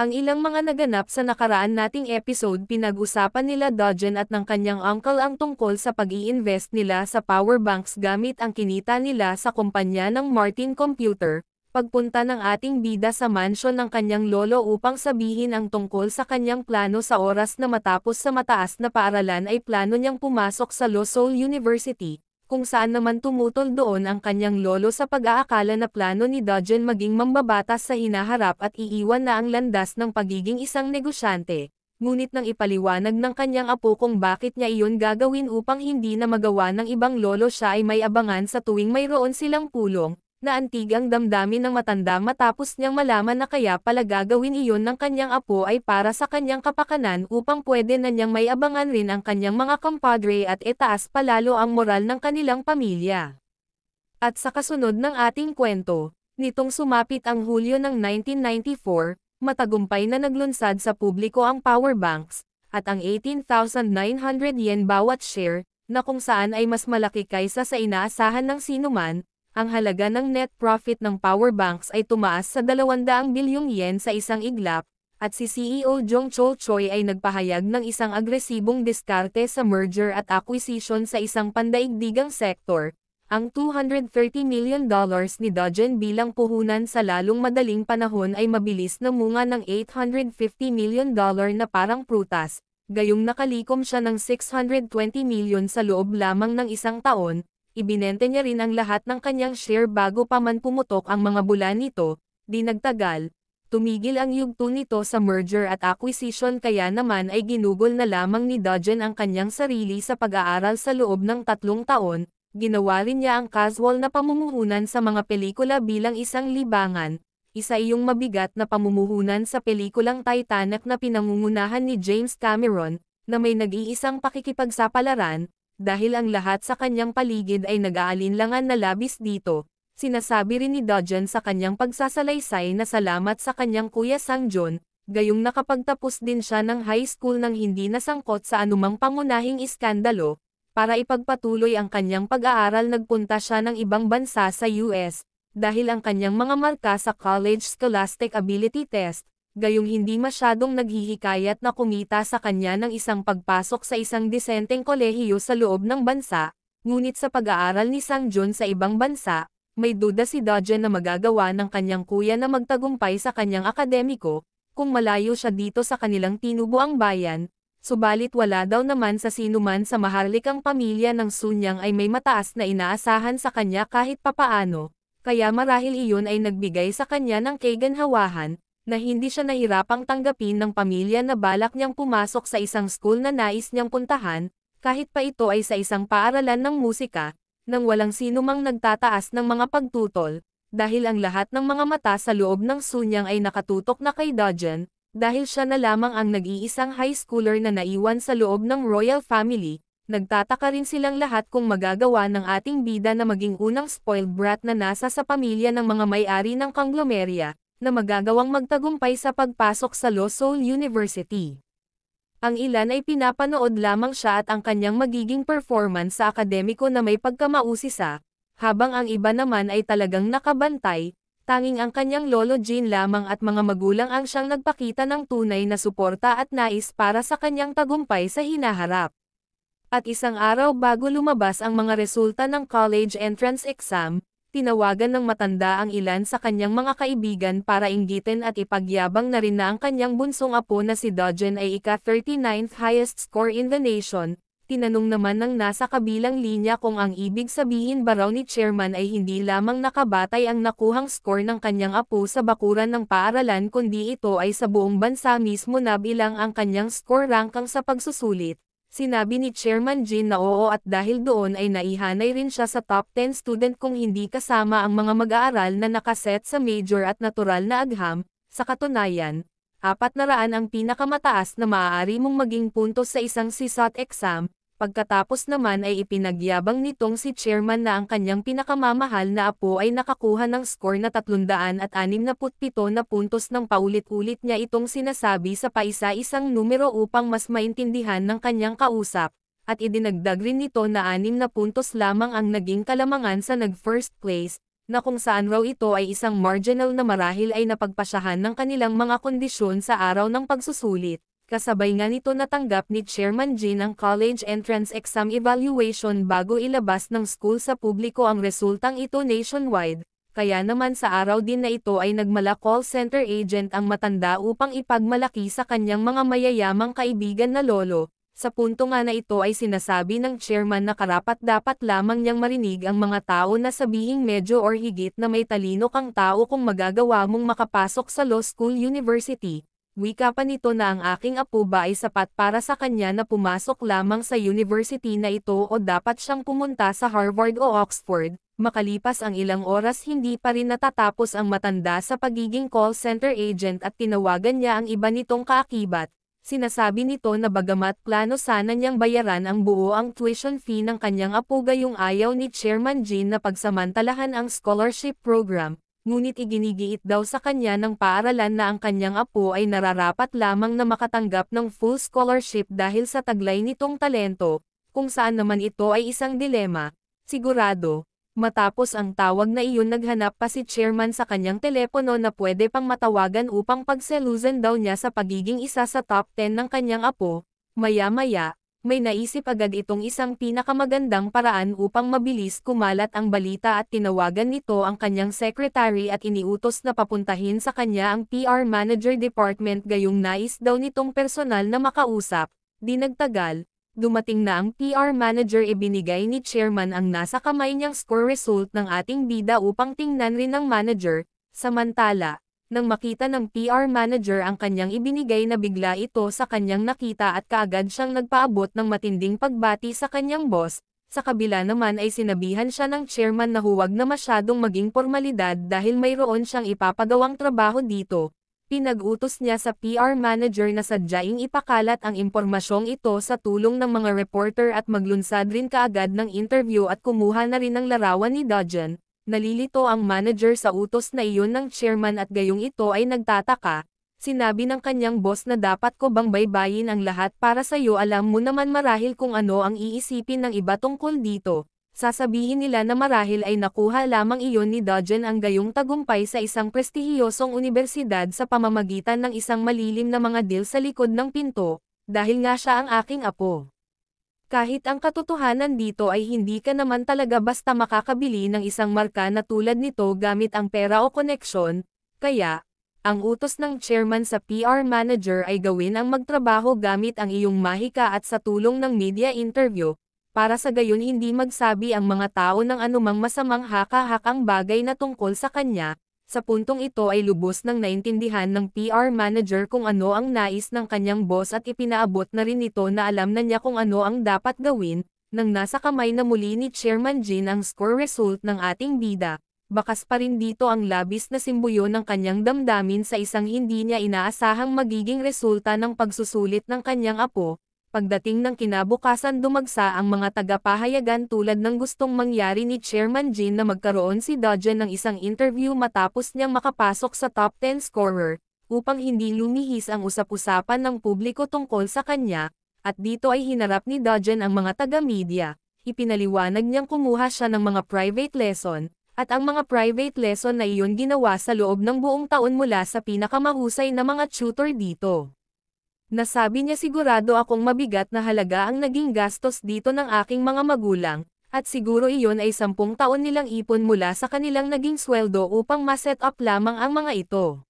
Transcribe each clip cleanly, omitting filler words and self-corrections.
Ang ilang mga naganap sa nakaraan nating episode pinag-usapan nila Dogen at ng kanyang uncle ang tungkol sa pag-i-invest nila sa power banks gamit ang kinita nila sa kumpanya ng Martin Computer, pagpunta ng ating bida sa mansion ng kanyang lolo upang sabihin ang tungkol sa kanyang plano sa oras na matapos sa mataas na paaralan ay plano niyang pumasok sa La Salle University, kung saan naman tumutol doon ang kanyang lolo sa pag-aakala na plano ni Dogen maging mambabatas sa hinaharap at iiwan na ang landas ng pagiging isang negosyante, ngunit nang ipaliwanag ng kanyang apo kung bakit niya iyon gagawin upang hindi na magawa ng ibang lolo siya ay may abangan sa tuwing mayroon silang pulong, na antig ang damdamin ng matanda matapos niyang malaman na kaya pala gagawin iyon ng kanyang apo ay para sa kanyang kapakanan upang pwede na niyang may abangan rin ang kanyang mga kompadre at itaas palalo ang moral ng kanilang pamilya. At sa kasunod ng ating kwento, nitong sumapit ang Hulyo ng 1994, matagumpay na naglunsad sa publiko ang power banks, at ang 18,900 yen bawat share, na kung saan ay mas malaki kaysa sa inaasahan ng sinuman. Ang halaga ng net profit ng power banks ay tumaas sa 200 bilyong yen sa isang iglap, at si CEO Jong Chol Choi ay nagpahayag ng isang agresibong diskarte sa merger at acquisition sa isang pandaigdigang sektor, ang $230 million ni Dogen bilang puhunan sa lalong madaling panahon ay mabilis na munga ng $850 million na parang prutas, gayong nakalikom siya ng $620 million sa loob lamang ng isang taon. Ibinente niya rin ang lahat ng kanyang share bago pa man pumutok ang mga bulan nito, di nagtagal. Tumigil ang yugto nito sa merger at acquisition kaya naman ay ginugol na lamang ni Dogen ang kanyang sarili sa pag-aaral sa loob ng 3 taon, ginawa rin niya ang casual na pamumuhunan sa mga pelikula bilang isang libangan, isa iyong mabigat na pamumuhunan sa pelikulang Titanic na pinangungunahan ni James Cameron, na may nag-iisang pakikipagsapalaran, dahil ang lahat sa kanyang paligid ay nag-aalinlangan na labis dito. Sinasabi rin ni Dogen sa kanyang pagsasalaysay na salamat sa kanyang kuya Sang Jun, gayong nakapagtapos din siya ng high school nang hindi nasangkot sa anumang pangunahing iskandalo. Para ipagpatuloy ang kanyang pag-aaral nagpunta siya ng ibang bansa sa US, dahil ang kanyang mga marka sa College Scholastic Ability Test, gayong hindi masyadong naghihikayat na kumita sa kanya ng isang pagpasok sa isang disenteng kolehiyo sa loob ng bansa, ngunit sa pag-aaral ni Sang Jun sa ibang bansa, may duda si Dogen na magagawa ng kanyang kuya na magtagumpay sa kanyang akademiko, kung malayo siya dito sa kanilang tinubuang bayan, subalit wala daw naman sa sinuman sa maharlikang pamilya ng Sunyang ay may mataas na inaasahan sa kanya kahit papaano, kaya marahil iyon ay nagbigay sa kanya ng kaganhawahan, na hindi siya nahirapang tanggapin ng pamilya na balak niyang pumasok sa isang school na nais niyang puntahan, kahit pa ito ay sa isang paaralan ng musika, nang walang sinumang nagtataas ng mga pagtutol, dahil ang lahat ng mga mata sa loob ng Sunyang ay nakatutok na kay Dogen, dahil siya na lamang ang nag-iisang high schooler na naiwan sa loob ng royal family. Nagtataka rin silang lahat kung magagawa ng ating bida na maging unang spoiled brat na nasa sa pamilya ng mga may-ari ng konglomerya, na magagawang magtagumpay sa pagpasok sa La Salle University. Ang ilan ay pinapanood lamang siya at ang kanyang magiging performance sa akademiko na may pagkamausisa, habang ang iba naman ay talagang nakabantay, tanging ang kanyang lolo Jean lamang at mga magulang ang siyang nagpakita ng tunay na suporta at nais para sa kanyang tagumpay sa hinaharap. At isang araw bago lumabas ang mga resulta ng college entrance exam, tinawagan ng matanda ang ilan sa kanyang mga kaibigan para inggitin at ipagyabang na rin na ang kanyang bunsong apo na si Dogen ay ika-39th highest score in the nation. Tinanong naman ng nasa kabilang linya kung ang ibig sabihin ba raw ni chairman ay hindi lamang nakabatay ang nakuhang score ng kanyang apo sa bakuran ng paaralan kundi ito ay sa buong bansa mismo na bilang ang kanyang score rangkang sa pagsusulit. Sinabi ni Chairman Jin na oo at dahil doon ay naihanay rin siya sa top 10 student kung hindi kasama ang mga mag-aaral na nakaset sa major at natural na agham. Sa katunayan, 400 ang pinakamataas na maaari mong maging puntos sa isang CSAT exam. Pagkatapos naman ay ipinagyabang nitong si Chairman na ang kanyang pinakamamahal na apo ay nakakuha ng score na 367 na puntos nang paulit-ulit niya itong sinasabi sa paisa-isang numero upang mas maintindihan ng kanyang kausap, at idinagdag rin nito na 6 na puntos lamang ang naging kalamangan sa nag-first place, na kung saan raw ito ay isang marginal na marahil ay napagpasyahan ng kanilang mga kondisyon sa araw ng pagsusulit. Kasabay nga nito natanggap ni Chairman Jin ang college entrance exam evaluation bago ilabas ng school sa publiko ang resultang ito nationwide. Kaya naman sa araw din na ito ay nagmala call center agent ang matanda upang ipagmalaki sa kanyang mga mayayamang kaibigan na lolo. Sa punto nga na ito ay sinasabi ng chairman na karapat-dapat lamang niyang marinig ang mga tao na sabihing medyo or higit na may talino kang tao kung magagawa mong makapasok sa law school university. Wika pa nito na ang aking apo ba ay sapat para sa kanya na pumasok lamang sa university na ito o dapat siyang pumunta sa Harvard o Oxford. Makalipas ang ilang oras hindi pa rin natatapos ang matanda sa pagiging call center agent at tinawagan niya ang iba nitong kaakibat. Sinasabi nito na bagamat plano sana niyang bayaran ang buo ang tuition fee ng kanyang apo gayong ayaw ni Chairman Jin na pagsamantalahan ang scholarship program, ngunit iginigiit daw sa kanya ng paaralan na ang kanyang apo ay nararapat lamang na makatanggap ng full scholarship dahil sa taglay nitong talento, kung saan naman ito ay isang dilema. Sigurado. Matapos ang tawag na iyon naghanap pa si chairman sa kanyang telepono na pwede pang matawagan upang pagselusan daw niya sa pagiging isa sa top 10 ng kanyang apo. Maya-maya, may naisip agad itong isang pinakamagandang paraan upang mabilis kumalat ang balita at tinawagan nito ang kanyang secretary at iniutos na papuntahin sa kanya ang PR Manager Department gayong nais daw nitong personal na makausap. Di nagtagal. Dumating na ang PR manager ibinigay ni chairman ang nasa kamay niyang score result ng ating bida upang tingnan rin ng manager. Samantala, nang makita ng PR manager ang kanyang ibinigay na bigla ito sa kanyang nakita at kaagad siyang nagpaabot ng matinding pagbati sa kanyang boss. Sa kabila naman ay sinabihan siya ng chairman na huwag na masyadong maging formalidad dahil mayroon siyang ipapagawang trabaho dito. Pinag-utos niya sa PR manager na sadyaing ipakalat ang impormasyong ito sa tulong ng mga reporter at maglunsad rin kaagad ng interview at kumuha na rin ng larawan ni Dodgen. Nalilito ang manager sa utos na iyon ng chairman at gayong ito ay nagtataka. Sinabi ng kanyang boss na dapat ko bang baybayin ang lahat para sa'yo, alam mo naman marahil kung ano ang iisipin ng iba tungkol dito. Sasabihin nila na marahil ay nakuha lamang iyon ni Dodgen ang gayong tagumpay sa isang prestihiyosong universidad sa pamamagitan ng isang malilim na mga deal sa likod ng pinto, dahil nga siya ang aking apo. Kahit ang katotohanan dito ay hindi ka naman talaga basta makakabili ng isang marka na tulad nito gamit ang pera o koneksyon, kaya, ang utos ng chairman sa PR manager ay gawin ang magtrabaho gamit ang iyong mahika at sa tulong ng media interview, para sa gayon hindi magsabi ang mga tao ng anumang masamang haka-hakang bagay na tungkol sa kanya. Sa puntong ito ay lubos nang naintindihan ng PR manager kung ano ang nais ng kanyang boss at ipinaabot na rin ito na alam na niya kung ano ang dapat gawin, nang nasa kamay na muli ni Chairman Jin ang score result ng ating bida. Bakas pa rin dito ang labis na simbuyo ng kanyang damdamin sa isang hindi niya inaasahang magiging resulta ng pagsusulit ng kanyang apo. Pagdating ng kinabukasan dumagsa ang mga tagapahayagan tulad ng gustong mangyari ni Chairman Jin na magkaroon si Dodgen ng isang interview matapos niyang makapasok sa top 10 scorer, upang hindi lumihis ang usap-usapan ng publiko tungkol sa kanya, at dito ay hinarap ni Dodgen ang mga taga-media. Ipinaliwanag niyang kumuha siya ng mga private lesson, at ang mga private lesson na iyon ginawa sa loob ng buong taon mula sa pinakamahusay na mga tutor dito. Nasabi niya sigurado akong mabigat na halaga ang naging gastos dito ng aking mga magulang, at siguro iyon ay 10 taon nilang ipon mula sa kanilang naging sweldo upang ma-set up lamang ang mga ito.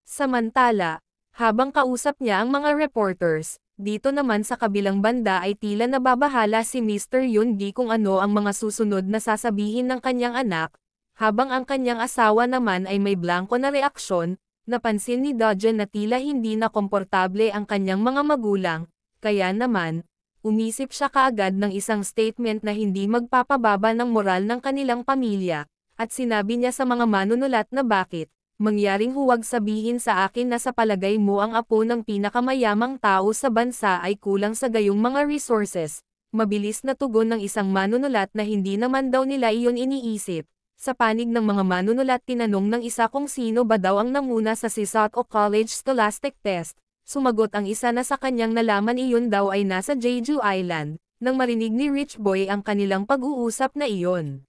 Samantala, habang kausap niya ang mga reporters, dito naman sa kabilang banda ay tila nababahala si Mr. Yoon-gi kung ano ang mga susunod na sasabihin ng kanyang anak, habang ang kanyang asawa naman ay may blanko na reaksyon. Napansin ni Dodgen na tila hindi na komportable ang kanyang mga magulang, kaya naman, umisip siya kaagad ng isang statement na hindi magpapababa ng moral ng kanilang pamilya, at sinabi niya sa mga manunulat na bakit, mangyaring huwag sabihin sa akin na sa palagay mo ang apo ng pinakamayamang tao sa bansa ay kulang sa gayong mga resources. Mabilis na tugon ng isang manunulat na hindi naman daw nila iyon iniisip. Sa panig ng mga manunulat tinanong ng isa kung sino ba daw ang nanguna sa CSAT o College Scholastic Test, sumagot ang isa na sa kanyang nalaman iyon daw ay nasa Jeju Island, nang marinig ni Rich Boy ang kanilang pag-uusap na iyon.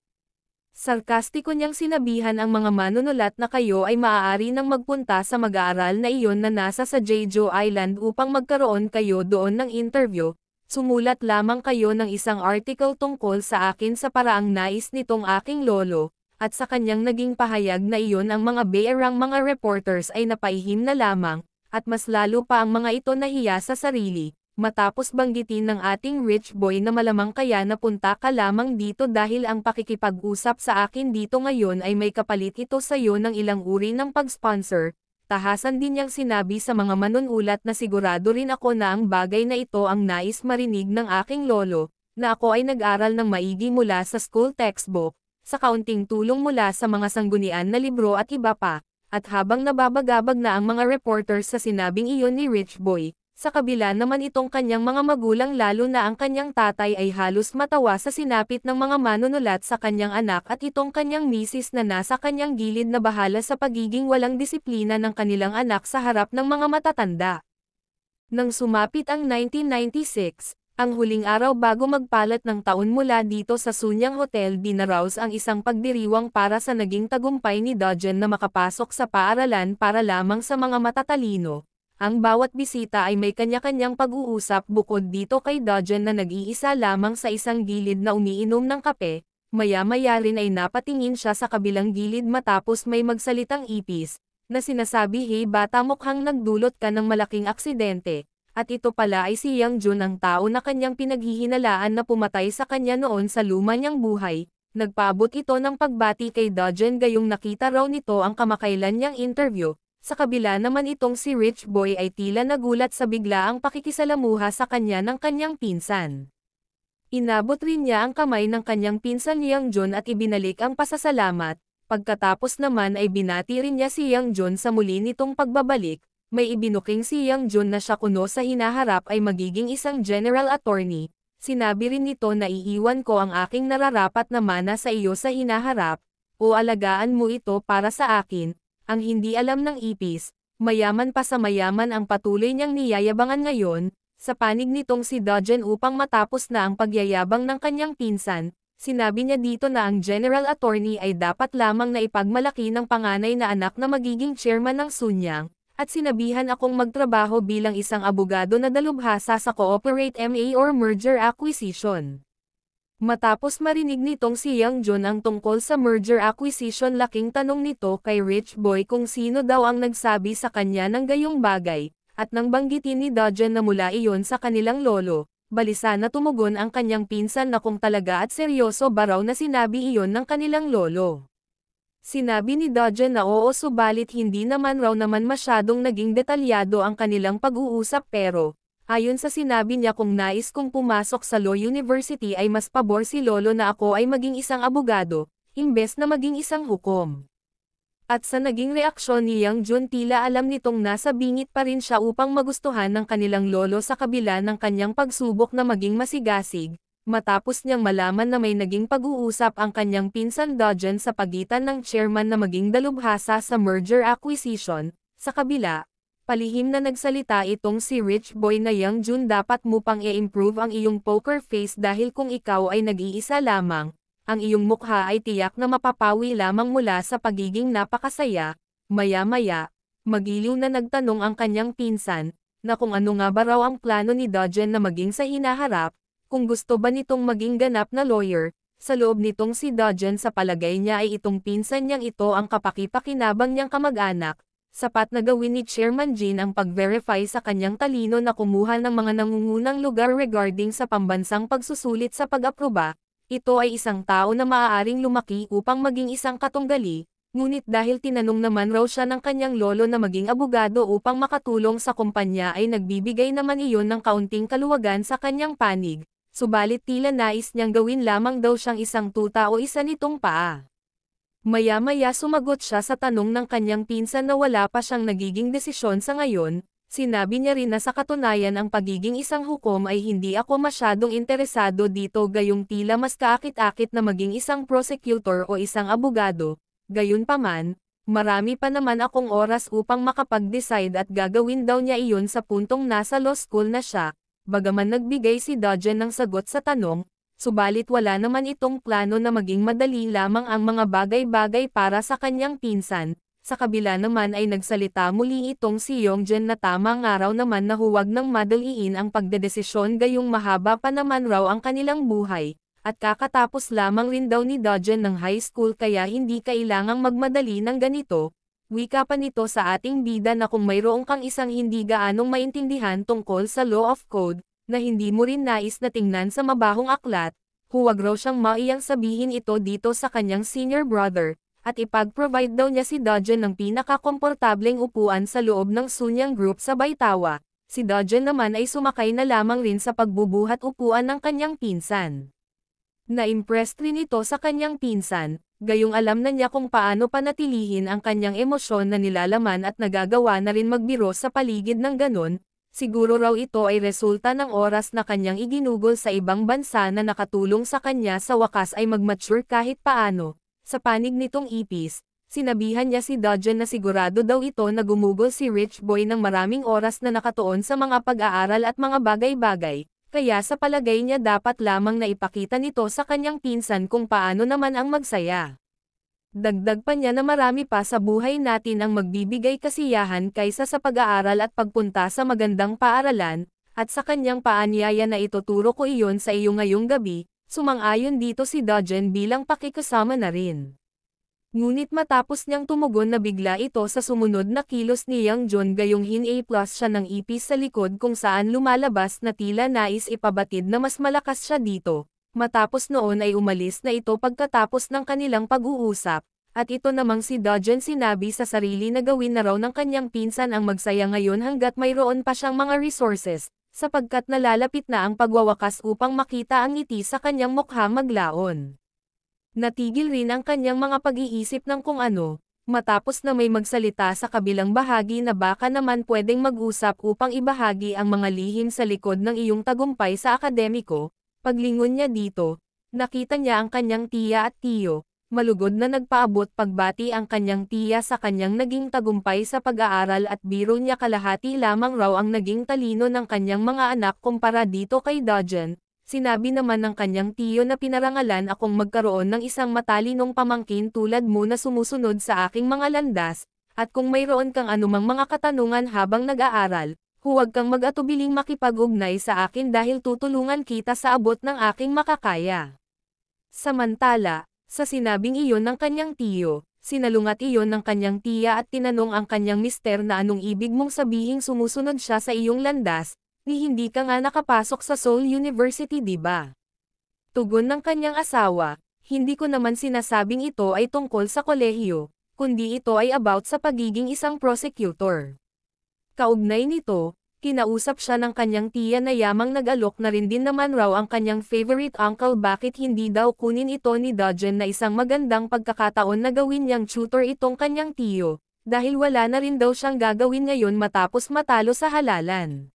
Sarkastiko niyang sinabihan ang mga manunulat na kayo ay maaari nang magpunta sa mag-aaral na iyon na nasa sa Jeju Island upang magkaroon kayo doon ng interview. Sumulat lamang kayo ng isang article tungkol sa akin sa paraang nais nitong aking lolo, at sa kanyang naging pahayag na iyon ang mga beerang mga reporters ay napaihim na lamang, at mas lalo pa ang mga ito nahiya sa sarili. Matapos banggitin ng ating rich boy na malamang kaya napunta ka lamang dito dahil ang pakikipag-usap sa akin dito ngayon ay may kapalit ito sa iyo ng ilang uri ng pag-sponsor. Tahasan din niyang sinabi sa mga manunulat na sigurado rin ako na ang bagay na ito ang nais marinig ng aking lolo, na ako ay nag-aral ng maigi mula sa school textbook, sa kaunting tulong mula sa mga sanggunian na libro at iba pa, at habang nababagabag na ang mga reporters sa sinabing iyon ni Rich Boy, sa kabila naman itong kanyang mga magulang lalo na ang kanyang tatay ay halos matawa sa sinapit ng mga manunulat sa kanyang anak at itong kanyang misis na nasa kanyang gilid na bahala sa pagiging walang disiplina ng kanilang anak sa harap ng mga matatanda. Nang sumapit ang 1996, ang huling araw bago magpalat ng taon mula dito sa Sunyang Hotel dinaraos ang isang pagdiriwang para sa naging tagumpay ni Dojen na makapasok sa paaralan para lamang sa mga matatalino. Ang bawat bisita ay may kanya-kanyang pag-uusap bukod dito kay Dojen na nag-iisa lamang sa isang gilid na umiinom ng kape, maya-maya rin ay napatingin siya sa kabilang gilid matapos may magsalitang ipis, na sinasabi hey bata mukhang nagdulot ka ng malaking aksidente, at ito pala ay si Yang Jun ang tao na kanyang pinaghihinalaan na pumatay sa kanya noon sa luma niyang buhay. Nagpaabot ito ng pagbati kay Dojen gayong nakita raw nito ang kamakailan niyang interview. Sa kabila naman itong si Rich Boy ay tila nagulat sa biglaang pakikisalamuha sa kanya ng kanyang pinsan. Inabot rin niya ang kamay ng kanyang pinsan Yang Jun at ibinalik ang pasasalamat, pagkatapos naman ay binati rin niya si Yang Jun sa muli nitong pagbabalik, may ibinuking si Yang Jun na siya kuno sa hinaharap ay magiging isang general attorney, sinabi rin nito na iiwan ko ang aking nararapat na mana sa iyo sa hinaharap, o alagaan mo ito para sa akin. Ang hindi alam ng ipis, mayaman pa sa mayaman ang patuloy niyang niyayabangan ngayon, sa panig nitong si Dojen upang matapos na ang pagyayabang ng kanyang pinsan, sinabi niya dito na ang general attorney ay dapat lamang na ipagmalaki ng panganay na anak na magiging chairman ng Sunyang, at sinabihan akong magtrabaho bilang isang abogado na dalubhasa sa Cooperate MA or Merger Acquisition. Matapos marinig nitong si Yang Jun ang tungkol sa merger acquisition laking tanong nito kay Rich Boy kung sino daw ang nagsabi sa kanya ng gayong bagay, at nang banggitin ni Dojen na mula iyon sa kanilang lolo, balisa na tumugon ang kanyang pinsan na kung talaga at seryoso ba raw na sinabi iyon ng kanilang lolo. Sinabi ni Dojen na oo subalit hindi naman raw naman masyadong naging detalyado ang kanilang pag-uusap pero, ayon sa sinabi niya kung nais kong pumasok sa Law University ay mas pabor si Lolo na ako ay maging isang abogado, imbes na maging isang hukom. At sa naging reaksyon ni Yang Jun tila alam nitong nasa bingit pa rin siya upang magustuhan ng kanilang lolo sa kabila ng kanyang pagsubok na maging masigasig, matapos niyang malaman na may naging pag-uusap ang kanyang pinsan Dojen sa pagitan ng chairman na maging dalubhasa sa merger acquisition, sa kabila. Palihim na nagsalita itong si Rich Boy na Yang Jun dapat mo pang i-improve ang iyong poker face dahil kung ikaw ay nag-iisa lamang, ang iyong mukha ay tiyak na mapapawi lamang mula sa pagiging napakasaya. Maya-maya, magiliw na nagtanong ang kanyang pinsan, na kung ano nga ba raw ang plano ni Dojen na maging sa hinaharap, kung gusto ba nitong maging ganap na lawyer. Sa loob nitong si Dojen sa palagay niya ay itong pinsan niyang ito ang kapaki-pakinabang niyang kamag-anak. Sapat na gawin ni Chairman Jin ang pag-verify sa kanyang talino na kumuha ng mga nangungunang lugar regarding sa pambansang pagsusulit sa pag-aproba. Ito ay isang tao na maaaring lumaki upang maging isang katunggali, ngunit dahil tinanong naman raw siya ng kanyang lolo na maging abogado upang makatulong sa kumpanya ay nagbibigay naman iyon ng kaunting kaluwagan sa kanyang panig, subalit tila nais niyang gawin lamang daw siyang isang tuta o isa nitong paa. Maya-maya sumagot siya sa tanong ng kanyang pinsan na wala pa siyang nagiging desisyon sa ngayon, sinabi niya rin na sa katunayan ang pagiging isang hukom ay hindi ako masyadong interesado dito gayong tila mas kaakit-akit na maging isang prosecutor o isang abogado, gayunpaman, marami pa naman akong oras upang makapag-decide at gagawin daw niya iyon sa puntong nasa law school na siya, bagaman nagbigay si Dojen ng sagot sa tanong, subalit wala naman itong plano na maging madali lamang ang mga bagay-bagay para sa kanyang pinsan. Sa kabila naman ay nagsalita muli itong si Yongjen na tamang araw naman na huwag nang madaliin ang pagdedesisyon gayong mahaba pa naman raw ang kanilang buhay, at kakatapos lamang rin daw ni Dojin ng high school kaya hindi kailangang magmadali ng ganito. Wika pa nito sa ating bida na kung mayroong kang isang hindi gaanong maintindihan tungkol sa law of code, na hindi mo rin nais na tingnan sa mabahong aklat, huwag raw siyang maiyang sabihin ito dito sa kanyang senior brother. At ipag-provide daw niya si Dojin ng pinakakomportableng upuan sa loob ng Sunyang Group sa Baitawa. Si Dojin naman ay sumakay na lamang rin sa pagbubuhat upuan ng kanyang pinsan. Na-impressed rin ito sa kanyang pinsan, gayong alam na niya kung paano panatilihin ang kanyang emosyon na nilalaman at nagagawa na rin magbiro sa paligid ng ganon. Siguro raw ito ay resulta ng oras na kanyang iginugol sa ibang bansa na nakatulong sa kanya sa wakas ay mag-mature kahit paano. Sa panig nitong ipis, sinabihan niya si Dojin na sigurado daw ito na gumugol si Rich Boy ng maraming oras na nakatuon sa mga pag-aaral at mga bagay-bagay, kaya sa palagay niya dapat lamang na ipakita nito sa kanyang pinsan kung paano naman ang magsaya. Dagdag pa niya na marami pa sa buhay natin ang magbibigay kasiyahan kaysa sa pag-aaral at pagpunta sa magandang paaralan, at sa kanyang paanyaya na ituturo ko iyon sa iyo ngayong gabi. Sumang-ayon dito si Dojin bilang pakikasama na rin. Ngunit matapos niyang tumugon na bigla ito sa sumunod na kilos ni Yang Jun gayong hin-A+ siya ng ipis sa likod kung saan lumalabas na tila nais ipabatid na mas malakas siya dito. Matapos noon ay umalis na ito pagkatapos ng kanilang pag-uusap, at ito namang si Dojin sinabi sa sarili na gawin na raw ng kanyang pinsan ang magsaya ngayon hanggat mayroon pa siyang mga resources. Sapagkat nalalapit na ang pagwawakas upang makita ang ngiti sa kanyang mukha maglaon. Natigil rin ang kanyang mga pag-iisip ng kung ano, matapos na may magsalita sa kabilang bahagi na baka naman pwedeng mag-usap upang ibahagi ang mga lihim sa likod ng iyong tagumpay sa akademiko. Paglingon niya dito, nakita niya ang kanyang tiya at tiyo. Malugod na nagpaabot pagbati ang kanyang tiya sa kanyang naging tagumpay sa pag-aaral at biro niya kalahati lamang raw ang naging talino ng kanyang mga anak kumpara dito kay Dojin. Sinabi naman ng kanyang tiyo na pinarangalan akong magkaroon ng isang matalinong pamangkin tulad mo na sumusunod sa aking mga landas, at kung mayroon kang anumang mga katanungan habang nag-aaral, huwag kang mag-atubiling makipag-ugnay sa akin dahil tutulungan kita sa abot ng aking makakaya. Samantala, sa sinabing iyon ng kanyang tiyo, sinalungat iyon ng kanyang tiya at tinanong ang kanyang mister na anong ibig mong sabihing sumusunod siya sa iyong landas, ni hindi ka nga nakapasok sa Seoul University diba? Tugon ng kanyang asawa, hindi ko naman sinasabing ito ay tungkol sa kolehiyo, kundi ito ay about sa pagiging isang prosecutor. Kaugnay nito, kinausap siya ng kanyang tiya na yamang nag-alok na rin din naman raw ang kanyang favorite uncle bakit hindi daw kunin ito ni Dojin na isang magandang pagkakataon na gawin niyang tutor itong kanyang tiyo, dahil wala na rin daw siyang gagawin ngayon matapos matalo sa halalan.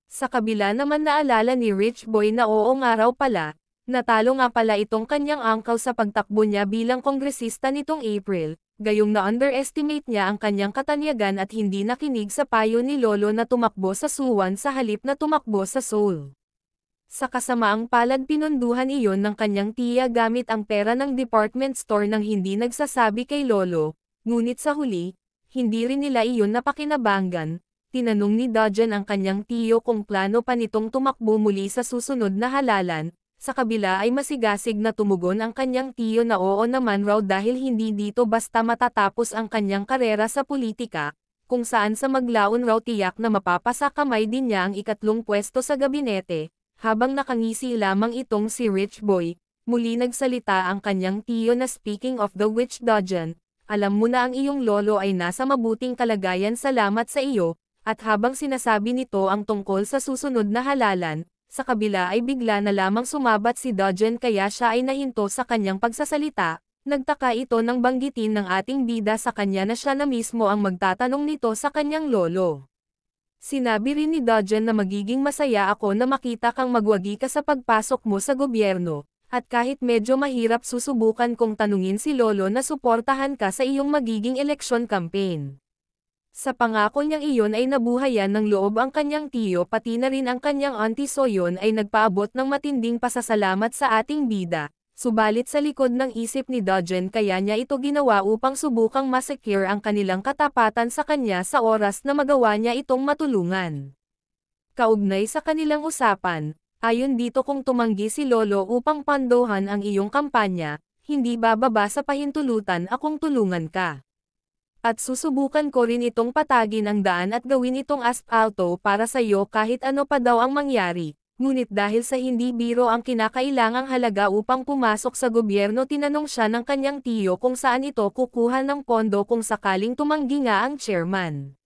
Sa kabila naman naalala ni Rich Boy na oo nga raw pala, natalo nga pala itong kanyang uncle sa pagtakbo niya bilang kongresista nitong April. Gayong na-underestimate niya ang kanyang katanyagan at hindi nakinig sa payo ni Lolo na tumakbo sa Suwon sa halip na tumakbo sa Seoul. Sa kasamaang palad pinunduhan iyon ng kanyang tiya gamit ang pera ng department store nang hindi nagsasabi kay Lolo, ngunit sa huli, hindi rin nila iyon napakinabangan. Tinanong ni Dojin ang kanyang tiyo kung plano pa nitong tumakbo muli sa susunod na halalan. Sa kabila ay masigasig na tumugon ang kanyang tiyo na oo naman raw dahil hindi dito basta matatapos ang kanyang karera sa politika, kung saan sa maglaon raw tiyak na mapapasa kamay din niya ang ikatlong pwesto sa gabinete. Habang nakangisi lamang itong si Rich Boy, muli nagsalita ang kanyang tiyo na speaking of the which Dojin, alam mo na ang iyong lolo ay nasa mabuting kalagayan salamat sa iyo, at habang sinasabi nito ang tungkol sa susunod na halalan, sa kabila ay bigla na lamang sumabat si Dojin kaya siya ay nahinto sa kanyang pagsasalita, nagtaka ito nang banggitin ng ating bida sa kanya na siya na mismo ang magtatanong nito sa kanyang lolo. Sinabi rin ni Dojin na magiging masaya ako na makita kang magwagi ka sa pagpasok mo sa gobyerno, at kahit medyo mahirap susubukan kong tanungin si lolo na suportahan ka sa iyong magiging eleksyon campaign. Sa pangako niyang iyon ay nabuhayan ng loob ang kanyang tiyo pati na rin ang kanyang auntie Soyon ay nagpaabot ng matinding pasasalamat sa ating bida. Subalit sa likod ng isip ni Dojen kaya niya ito ginawa upang subukang masecure ang kanilang katapatan sa kanya sa oras na magawa niya itong matulungan. Kaugnay sa kanilang usapan, ayon dito kung tumanggi si Lolo upang pandohan ang iyong kampanya, hindi bababa sa pahintulutan akong tulungan ka. At susubukan ko rin itong patagin ang daan at gawin itong aspalto para sa iyo kahit ano pa daw ang mangyari. Ngunit dahil sa hindi biro ang kinakailangang halaga upang pumasok sa gobyerno tinanong siya ng kanyang tiyo kung saan ito kukuha ng pondo kung sakaling tumanggi nga ang chairman.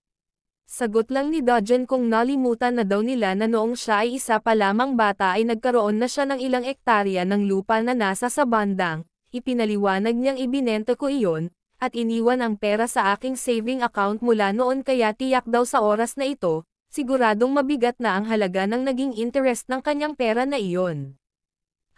Sagot lang ni Dojen kung nalimutan na daw nila na noong siya ay isa pa lamang bata ay nagkaroon na siya ng ilang ektarya ng lupa na nasa sa bandang, ipinaliwanag niyang ibinenta ko iyon, at iniwan ang pera sa aking saving account mula noon kaya tiyak daw sa oras na ito, siguradong mabigat na ang halaga ng naging interest ng kanyang pera na iyon.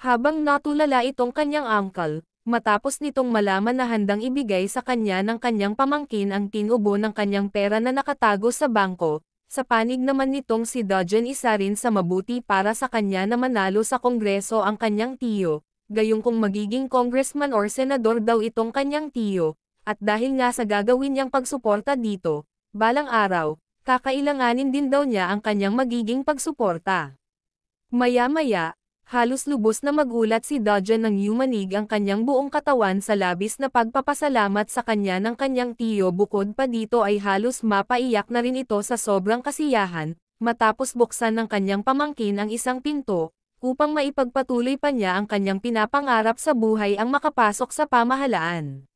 Habang natulala itong kanyang uncle, matapos nitong malaman na handang ibigay sa kanya ng kanyang pamangkin ang tinubo ng kanyang pera na nakatago sa bangko, sa panig naman nitong si Dojen isa rin sa mabuti para sa kanya na manalo sa kongreso ang kanyang tiyo, gayong kung magiging congressman or senador daw itong kanyang tiyo. At dahil nga sa gagawin niyang pagsuporta dito, balang araw, kakailanganin din daw niya ang kanyang magiging pagsuporta. Maya-maya, halos lubos na magulat si Dojen nang yumanig ang kanyang buong katawan sa labis na pagpapasalamat sa kanya ng kanyang tiyo bukod pa dito ay halos mapaiyak na rin ito sa sobrang kasiyahan, matapos buksan ng kanyang pamangkin ang isang pinto, upang maipagpatuloy pa niya ang kanyang pinapangarap sa buhay ang makapasok sa pamahalaan.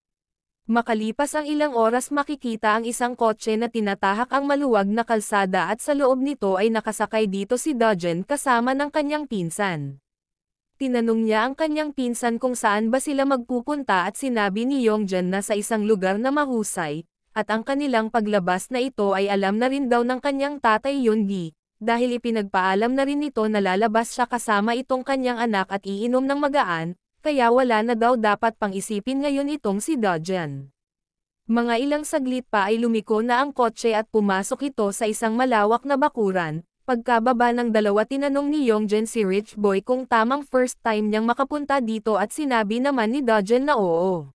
Makalipas ang ilang oras makikita ang isang kotse na tinatahak ang maluwag na kalsada at sa loob nito ay nakasakay dito si Dojen kasama ng kanyang pinsan. Tinanong niya ang kanyang pinsan kung saan ba sila magpupunta at sinabi ni Yongjan na sa isang lugar na mahusay, at ang kanilang paglabas na ito ay alam na rin daw ng kanyang tatay Yungi, dahil ipinagpaalam na rin nito na lalabas siya kasama itong kanyang anak at iinom ng magaan, kaya wala na daw dapat pang-isipin ngayon itong si Dojen. Mga ilang saglit pa ay lumiko na ang kotse at pumasok ito sa isang malawak na bakuran. Pagkababa ng dalawa tinanong ni Yongjan si Rich Boy kung tamang first time niyang makapunta dito at sinabi naman ni Dojen na oo.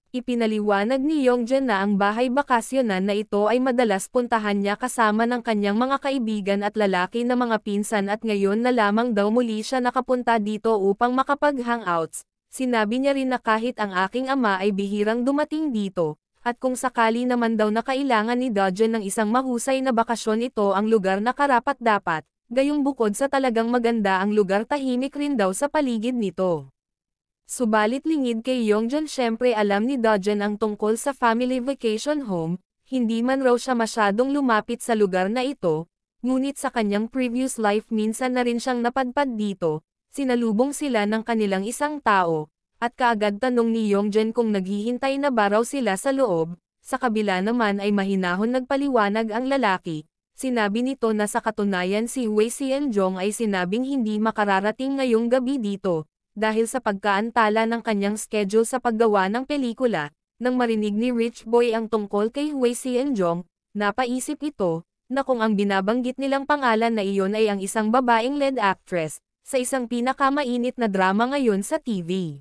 Ipinaliwanag ni Yongjan na ang bahay bakasyonan na ito ay madalas puntahan niya kasama ng kanyang mga kaibigan at lalaki na mga pinsan at ngayon na lamang daw muli siya nakapunta dito upang makapag-hangouts. Sinabi niya rin na kahit ang aking ama ay bihirang dumating dito, at kung sakali naman daw na kailangan ni Dojen ng isang mahusay na bakasyon ito ang lugar na karapat-dapat, gayong bukod sa talagang maganda ang lugar tahimik rin daw sa paligid nito. Subalit lingid kay Yongjan syempre alam ni Dojen ang tungkol sa family vacation home, hindi man raw siya masyadong lumapit sa lugar na ito, ngunit sa kanyang previous life minsan na rin siyang napadpad dito, sinalubong sila ng kanilang isang tao, at kaagad tanong ni Yongjan kung naghihintay na ba raw sila sa loob, sa kabila naman ay mahinahon nagpaliwanag ang lalaki, sinabi nito na sa katunayan si Wei Xianzhong ay sinabing hindi makararating ngayong gabi dito. Dahil sa pagkaantala ng kanyang schedule sa paggawa ng pelikula, nang marinig ni Rich Boy ang tungkol kay Wei Xianzhong, napaisip ito, na kung ang binabanggit nilang pangalan na iyon ay ang isang babaeng lead actress, sa isang pinakamainit na drama ngayon sa TV.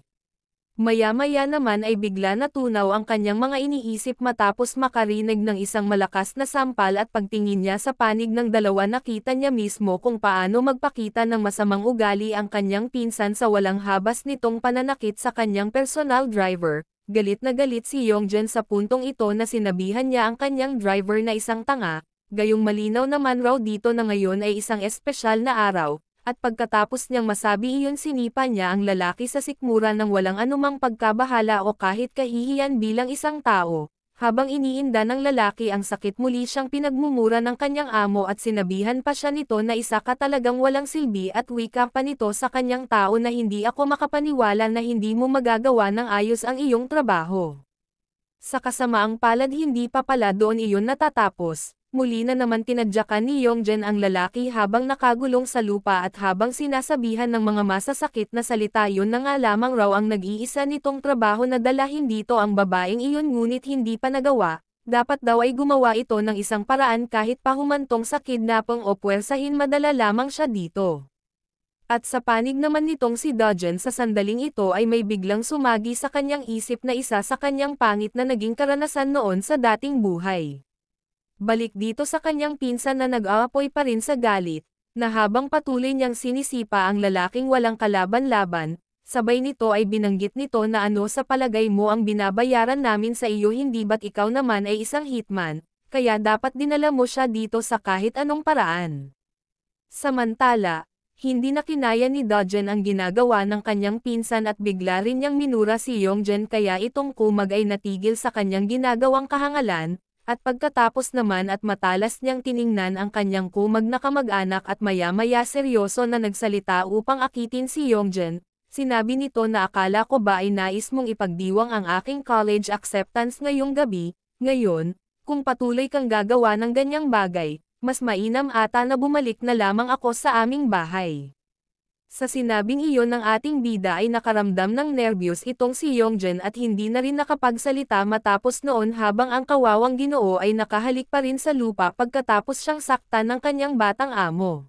Maya-maya naman ay bigla natunaw ang kanyang mga iniisip matapos makarinig ng isang malakas na sampal at pagtingin niya sa panig ng dalawa nakita niya mismo kung paano magpakita ng masamang ugali ang kanyang pinsan sa walang habas nitong pananakit sa kanyang personal driver. Galit na galit si Yongjan sa puntong ito na sinabihan niya ang kanyang driver na isang tanga, gayong malinaw naman raw dito na ngayon ay isang espesyal na araw. At pagkatapos niyang masabi iyon sinipa niya ang lalaki sa sikmura ng walang anumang pagkabahala o kahit kahihiyan bilang isang tao. Habang iniinda ng lalaki ang sakit muli siyang pinagmumura ng kanyang amo at sinabihan pa siya nito na isa ka talagang walang silbi at wika pa nito sa kanyang tao na hindi ako makapaniwala na hindi mo magagawa ng ayos ang iyong trabaho. Sa kasamaang palad hindi pa pala doon iyon natatapos. Muli na naman tinadyakan ni Yongjan ang lalaki habang nakagulong sa lupa at habang sinasabihan ng mga masasakit na salita yun na nga lamang raw ang nag-iisa nitong trabaho na dalahin dito ang babaeng iyon ngunit hindi pa nagawa, dapat daw ay gumawa ito ng isang paraan kahit pahumantong sa kidnapong o puwersahin madala lamang siya dito. At sa panig naman nitong si Dojen sa sandaling ito ay may biglang sumagi sa kanyang isip na isa sa kanyang pangit na naging karanasan noon sa dating buhay. Balik dito sa kanyang pinsan na nag-aapoy pa rin sa galit, na habang patuloy niyang sinisipa ang lalaking walang kalaban-laban, sabay nito ay binanggit nito na ano sa palagay mo ang binabayaran namin sa iyo hindi ba't ikaw naman ay isang hitman, kaya dapat dinala mo siya dito sa kahit anong paraan. Samantala, hindi na kinaya ni Dojen ang ginagawa ng kanyang pinsan at bigla rin niyang minura si Yongjen kaya itong kumag ay natigil sa kanyang ginagawang kahangalan, at pagkatapos naman at matalas niyang tiningnan ang kanyang kumag na kamag-anak at maya-maya seryoso na nagsalita upang akitin si Yongjen, sinabi nito na akala ko ba ay nais mong ipagdiwang ang aking college acceptance ngayong gabi, ngayon, kung patuloy kang gagawa ng ganyang bagay, mas mainam ata na bumalik na lamang ako sa aming bahay. Sa sinabing iyon ng ating bida ay nakaramdam ng nervyos itong si Yongjen at hindi na rin nakapagsalita matapos noon habang ang kawawang Ginoo ay nakahalik pa rin sa lupa pagkatapos siyang saktan ng kanyang batang amo.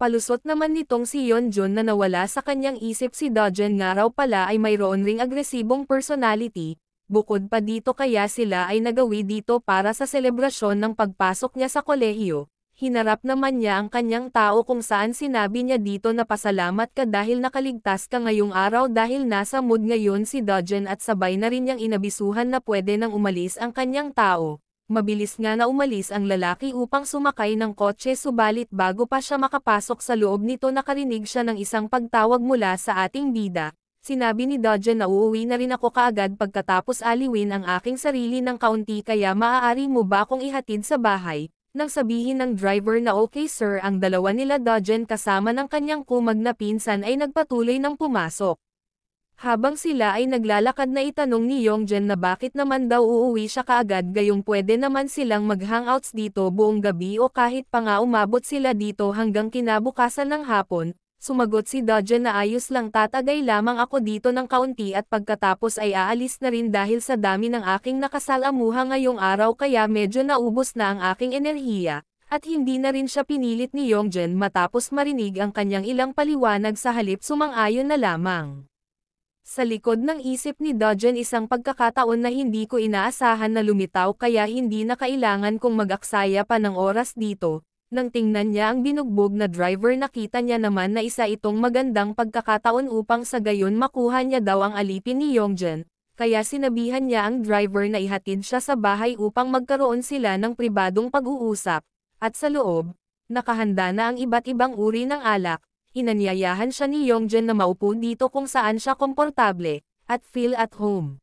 Palusot naman nitong si Yeonjun na nawala sa kanyang isip si Dojen nga raw pala ay mayroon ring agresibong personality. Bukod pa dito kaya sila ay nagawi dito para sa selebrasyon ng pagpasok niya sa kolehiyo, hinarap naman niya ang kanyang tao kung saan sinabi niya dito na pasalamat ka dahil nakaligtas ka ngayong araw dahil nasa mood ngayon si Dojen at sabay na rin niyang inabisuhan na pwede nang umalis ang kanyang tao. Mabilis nga na umalis ang lalaki upang sumakay ng kotse subalit bago pa siya makapasok sa loob nito nakarinig siya ng isang pagtawag mula sa ating bida. Sinabi ni Dojen na uuwi na rin ako kaagad pagkatapos aliwin ang aking sarili ng kaunti kaya maaari mo ba akong ihatid sa bahay? Nang sabihin ng driver na okay sir ang dalawa nila Dojen kasama ng kanyang kumag na pinsan ay nagpatuloy ng pumasok. Habang sila ay naglalakad na itanong ni Yongjen na bakit naman daw uuwi siya kaagad gayong pwede naman silang mag-hangouts dito buong gabi o kahit pa nga umabot sila dito hanggang kinabukasan ng hapon. Sumagot si Dojen na ayos lang tatagay lamang ako dito ng kaunti at pagkatapos ay aalis na rin dahil sa dami ng aking nakasalamuha ngayong araw kaya medyo naubos na ang aking enerhiya, at hindi na rin siya pinilit ni Yongjen matapos marinig ang kanyang ilang paliwanag sa halip sumang-ayon na lamang. Sa likod ng isip ni Dojen isang pagkakataon na hindi ko inaasahan na lumitaw kaya hindi na kailangan kong mag-aksaya pa ng oras dito. Nang tingnan niya ang binugbog na driver nakita niya naman na isa itong magandang pagkakataon upang sa gayon makuha niya daw ang alipin ni Yongjen, kaya sinabihan niya ang driver na ihatid siya sa bahay upang magkaroon sila ng pribadong pag-uusap, at sa loob, nakahanda na ang iba't ibang uri ng alak, inanyayahan siya ni Yongjen na maupo dito kung saan siya komportable, at feel at home.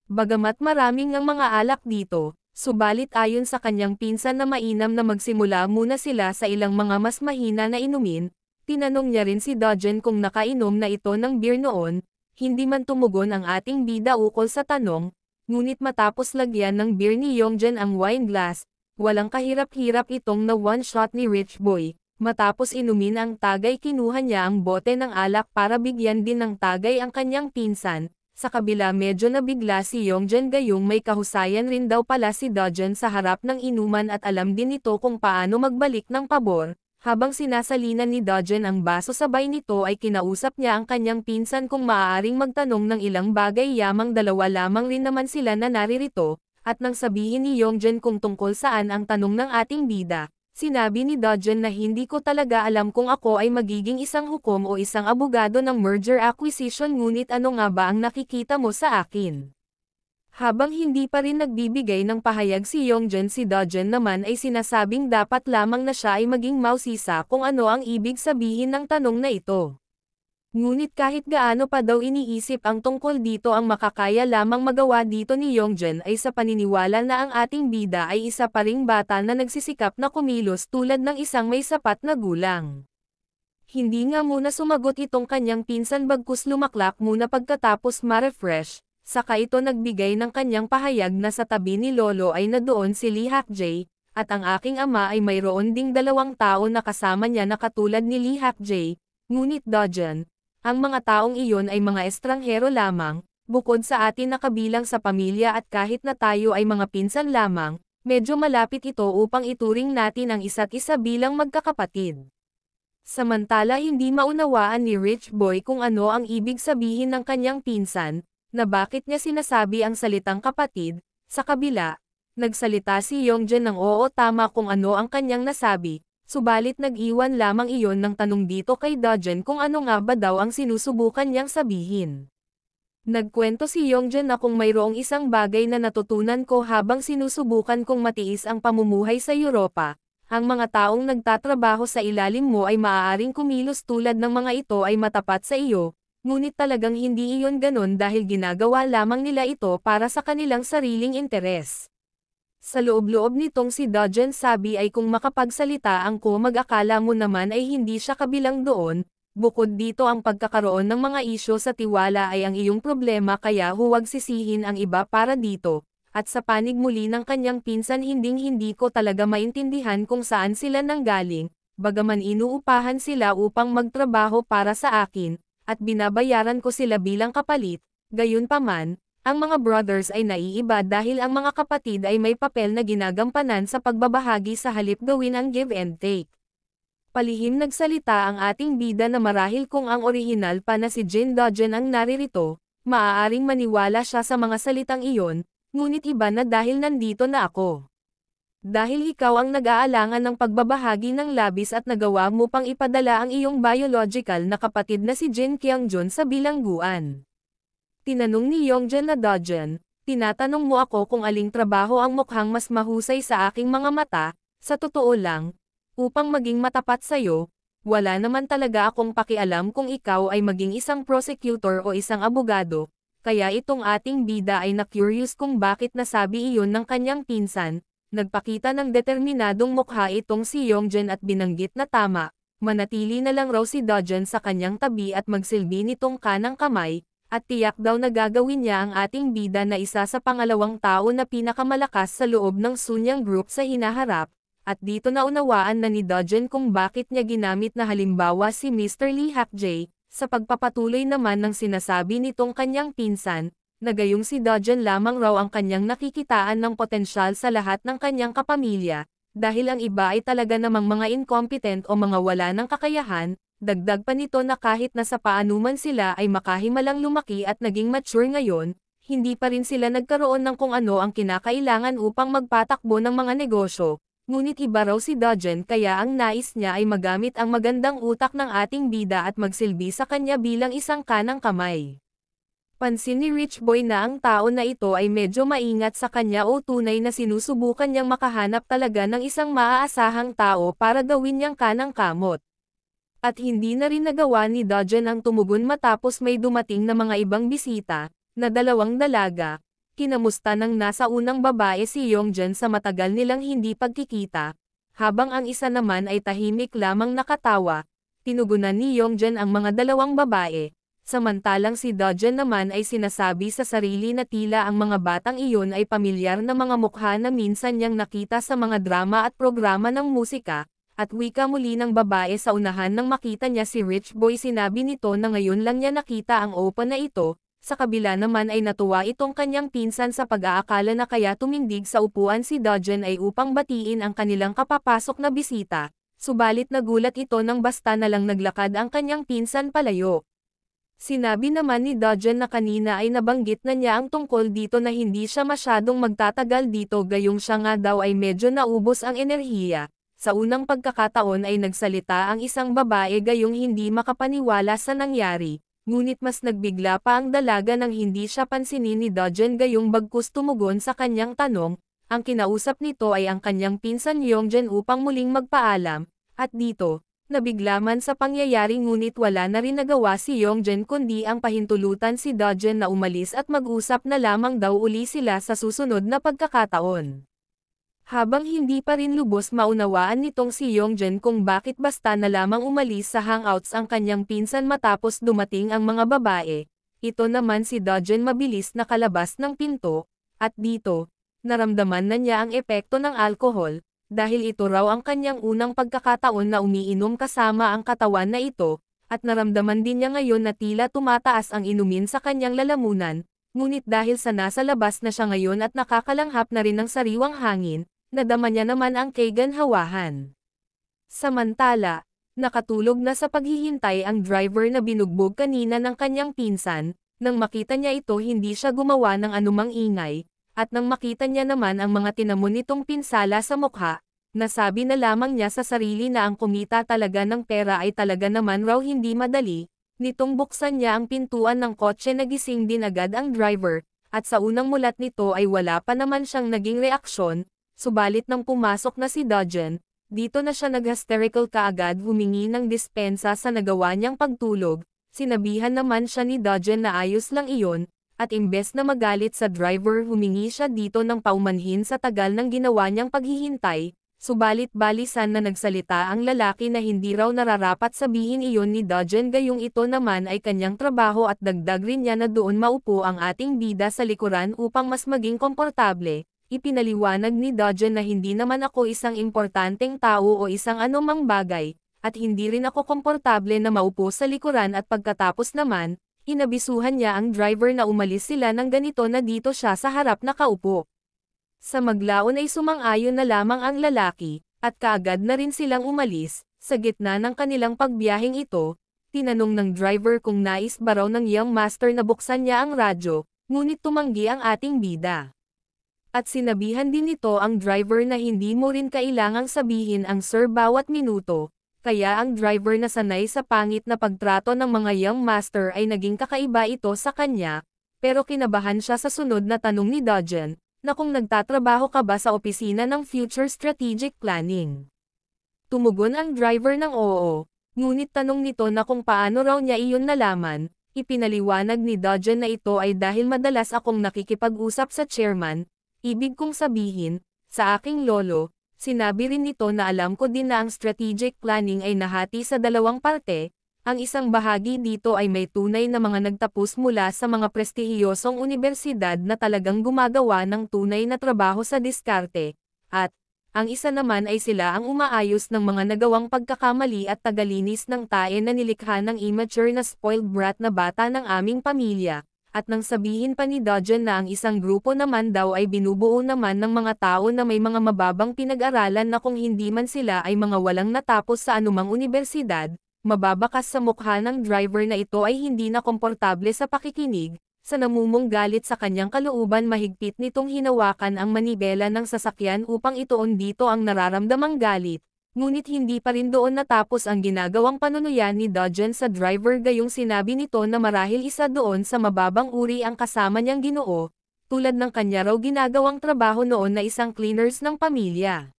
Bagamat maraming ang mga alak dito, subalit ayon sa kanyang pinsan na mainam na magsimula muna sila sa ilang mga mas mahina na inumin, tinanong niya rin si Dojen kung nakainom na ito ng beer noon, hindi man tumugon ang ating bida ukol sa tanong, ngunit matapos lagyan ng beer ni Yongjen ang wine glass, walang kahirap-hirap itong na one shot ni Rich Boy, matapos inumin ang tagay kinuha niya ang bote ng alak para bigyan din ng tagay ang kanyang pinsan. Sa kabila medyo nabigla si Yongjen gayong may kahusayan rin daw pala si Dojen sa harap ng inuman at alam din nito kung paano magbalik ng pabor, habang sinasalinan ni Dojen ang baso sabay nito ay kinausap niya ang kanyang pinsan kung maaaring magtanong ng ilang bagay yamang dalawa lamang rin naman sila na naririto, at nang sabihin ni Yongjen kung tungkol saan ang tanong ng ating bida. Sinabi ni Dojen na hindi ko talaga alam kung ako ay magiging isang hukom o isang abogado ng merger acquisition ngunit ano nga ba ang nakikita mo sa akin? Habang hindi pa rin nagbibigay ng pahayag si Yongjen si Dojen naman ay sinasabing dapat lamang na siya ay maging mausisa kung ano ang ibig sabihin ng tanong na ito. Ngunit kahit gaano pa daw iniisip ang tungkol dito ang makakaya lamang magawa dito ni Yongjen ay sa paniniwala na ang ating bida ay isa pa ring bata na nagsisikap na kumilos tulad ng isang may sapat na gulang. Hindi nga muna sumagot itong kanyang pinsan bagkus lumaklak muna pagkatapos ma-refresh, saka ito nagbigay ng kanyang pahayag na sa tabi ni Lolo ay nadoon si Lee Hak-jae, at ang aking ama ay mayroon ding dalawang tao na kasama niya na katulad ni Lee Hak-jae, ngunit Dojen, ang mga taong iyon ay mga estranghero lamang, Bukod sa atin na kabilang sa pamilya at kahit na tayo ay mga pinsan lamang, medyo malapit ito upang ituring natin ang isa't isa bilang magkakapatid. Samantala hindi maunawaan ni Rich Boy kung ano ang ibig sabihin ng kanyang pinsan, na bakit niya sinasabi ang salitang kapatid. Sa kabila, nagsalita si Yongjen ng oo tama kung ano ang kanyang nasabi, subalit nag-iwan lamang iyon ng tanong dito kay Dojen kung ano nga ba daw ang sinusubukan niyang sabihin. Nagkwento si Yongjen na kung mayroong isang bagay na natutunan ko habang sinusubukan kong matiis ang pamumuhay sa Europa, ang mga taong nagtatrabaho sa ilalim mo ay maaaring kumilos tulad ng mga ito ay matapat sa iyo, ngunit talagang hindi iyon ganon dahil ginagawa lamang nila ito para sa kanilang sariling interes. Sa loob-loob nitong si Dojen sabi ay kung makapagsalita ang ko mag-akala mo naman ay hindi siya kabilang doon. Bukod dito ang pagkakaroon ng mga isyo sa tiwala ay ang iyong problema kaya huwag sisihin ang iba para dito, at sa panig muli ng kanyang pinsan hindi ko talaga maintindihan kung saan sila nanggaling, bagaman inuupahan sila upang magtrabaho para sa akin, at binabayaran ko sila bilang kapalit, gayunpaman, ang mga brothers ay naiiba dahil ang mga kapatid ay may papel na ginagampanan sa pagbabahagi sa halip gawin ang give and take. Palihim nagsalita ang ating bida na marahil kung ang orihinal pa na si Jin Dojen ang naririto, maaaring maniwala siya sa mga salitang iyon, ngunit iba na dahil nandito na ako. Dahil ikaw ang nag-aalangan ng pagbabahagi ng labis at nagawa mo pang ipadala ang iyong biological na kapatid na si Jin Kyung-jun sa bilangguan. Tinanong ni Yongjen na Dojen, tinatanong mo ako kung aling trabaho ang mukhang mas mahusay sa aking mga mata, sa totoo lang, upang maging matapat sa'yo, wala naman talaga akong pakialam kung ikaw ay maging isang prosecutor o isang abogado, kaya itong ating bida ay na-curious kung bakit nasabi iyon ng kanyang pinsan, nagpakita ng determinadong mukha itong si Yongjen at binanggit na tama, manatili na lang raw si Dojen sa kanyang tabi at magsilbi nitong kanang kamay, at tiyak daw na gagawin niya ang ating bida na isa sa pangalawang tao na pinakamalakas sa loob ng Sunyang Group sa hinaharap. At dito naunawaan na ni Dojen kung bakit niya ginamit na halimbawa si Mr. Lee Hak-jae, sa pagpapatuloy naman ng sinasabi nitong kanyang pinsan, na gayong si Dojen lamang raw ang kanyang nakikitaan ng potensyal sa lahat ng kanyang kapamilya, dahil ang iba ay talaga namang mga incompetent o mga wala ng kakayahan, dagdag pa nito na kahit nasa paanuman sila ay makahimalang lumaki at naging mature ngayon, hindi pa rin sila nagkaroon ng kung ano ang kinakailangan upang magpatakbo ng mga negosyo. Ngunit iba raw si Dojen kaya ang nais niya ay magamit ang magandang utak ng ating bida at magsilbi sa kanya bilang isang kanang kamay. Pansin ni Rich Boy na ang tao na ito ay medyo maingat sa kanya o tunay na sinusubukan niyang makahanap talaga ng isang maaasahang tao para gawin niyang kanang kamot. At hindi na rin nagawa ni Dojen ang tumugon matapos may dumating na mga ibang bisita, na dalawang dalaga. Kinamusta ng nasa unang babae si Yongjen sa matagal nilang hindi pagkikita, habang ang isa naman ay tahimik lamang nakatawa, tinugunan ni Yongjen ang mga dalawang babae, samantalang si Dojen naman ay sinasabi sa sarili na tila ang mga batang iyon ay pamilyar na mga mukha na minsan niyang nakita sa mga drama at programa ng musika, at wika muli ng babae sa unahan nang makita niya si Rich Boy sinabi nito na ngayon lang niya nakita ang open na ito. Sa kabila naman ay natuwa itong kanyang pinsan sa pag-aakala na kaya tumindig sa upuan si Dojen ay upang batiin ang kanilang kapapasok na bisita, subalit nagulat ito nang basta na lang naglakad ang kanyang pinsan palayo. Sinabi naman ni Dojen na kanina ay nabanggit na niya ang tungkol dito na hindi siya masyadong magtatagal dito gayong siya nga daw ay medyo naubos ang enerhiya. Sa unang pagkakataon ay nagsalita ang isang babae gayong hindi makapaniwala sa nangyari. Ngunit mas nagbigla pa ang dalaga nang hindi siya pansinin ni Dojen gayong bagkus tumugon sa kanyang tanong, ang kinausap nito ay ang kanyang pinsan Yongjen upang muling magpaalam, at dito, nabigla man sa pangyayari ngunit wala na rin nagawa si Yongjen kundi ang pahintulutan si Dojen na umalis at mag-usap na lamang daw uli sila sa susunod na pagkakataon. Habang hindi pa rin lubos maunawaan nitong si Yongjen kung bakit basta na lamang umalis sa hangouts ang kanyang pinsan matapos dumating ang mga babae, ito naman si Dojen mabilis na kalabas ng pinto, at dito, naramdaman na niya ang epekto ng alkohol, dahil ito raw ang kanyang unang pagkakataon na umiinom kasama ang katawan na ito, at naramdaman din niya ngayon na tila tumataas ang inumin sa kanyang lalamunan, ngunit dahil sa nasa labas na siya ngayon at nakakalanghap na rin ng sariwang hangin, nadama niya naman ang kaganhawahan. Samantala, nakatulog na sa paghihintay ang driver na binugbog kanina ng kanyang pinsan, nang makita niya ito hindi siya gumawa ng anumang ingay, at nang makita niya naman ang mga tinamon nitong pinsala sa mukha, nasabi na lamang niya sa sarili na ang kumita talaga ng pera ay talaga naman raw hindi madali. Nitong buksan niya ang pintuan ng kotse nagising din agad ang driver, at sa unang mulat nito ay wala pa naman siyang naging reaksyon, subalit nang pumasok na si Dodgen, dito na siya nag-hysterical kaagad humingi ng dispensa sa nagawa niyang pagtulog, sinabihan naman siya ni Dodgen na ayos lang iyon, at imbes na magalit sa driver humingi siya dito ng paumanhin sa tagal ng ginawa niyang paghihintay. Subalit balisan na nagsalita ang lalaki na hindi raw nararapat sabihin iyon ni Dodgen gayong ito naman ay kanyang trabaho at dagdag rin niya na doon maupo ang ating bida sa likuran upang mas maging komportable. Ipinaliwanag ni Dodgen na hindi naman ako isang importanteng tao o isang anumang bagay, at hindi rin ako komportable na maupo sa likuran at pagkatapos naman, inabisuhan niya ang driver na umalis sila ng ganito na dito siya sa harap nakaupo. Sa maglaon ay sumang-ayon na lamang ang lalaki, at kaagad na rin silang umalis. Sa gitna ng kanilang pagbiyaheng ito, tinanong ng driver kung nais ba raw ng young master na buksan niya ang radyo, ngunit tumanggi ang ating bida. At sinabihan din nito ang driver na hindi mo rin kailangang sabihin ang sir bawat minuto, kaya ang driver na sanay sa pangit na pagtrato ng mga young master ay naging kakaiba ito sa kanya, pero kinabahan siya sa sunod na tanong ni Dodgen, na kung nagtatrabaho ka ba sa opisina ng Future Strategic Planning. Tumugon ang driver ng oo, ngunit tanong nito na kung paano raw niya iyon nalaman, ipinaliwanag ni Dodgen na ito ay dahil madalas akong nakikipag-usap sa chairman, ibig kong sabihin, sa aking lolo, sinabi rin nito na alam ko din na ang strategic planning ay nahati sa dalawang parte. Ang isang bahagi dito ay may tunay na mga nagtapos mula sa mga prestihiyosong unibersidad na talagang gumagawa ng tunay na trabaho sa diskarte, at ang isa naman ay sila ang umaayos ng mga nagawang pagkakamali at tagalinis ng tae na nilikha ng immature na spoiled brat na bata ng aming pamilya, at nang sabihin pa ni Dodgen na ang isang grupo naman daw ay binubuo naman ng mga tao na may mga mababang pinag-aralan na kung hindi man sila ay mga walang natapos sa anumang unibersidad. Mababakas sa mukha ng driver na ito ay hindi na komportable sa pakikinig, sa namumong galit sa kanyang kalooban mahigpit nitong hinawakan ang manibela ng sasakyan upang ituon dito ang nararamdamang galit, ngunit hindi pa rin doon natapos ang ginagawang panunuyan ni Dodgen sa driver gayong sinabi nito na marahil isa doon sa mababang uri ang kasama niyang Ginoo, tulad ng kanya raw ginagawang trabaho noon na isang cleaners ng pamilya.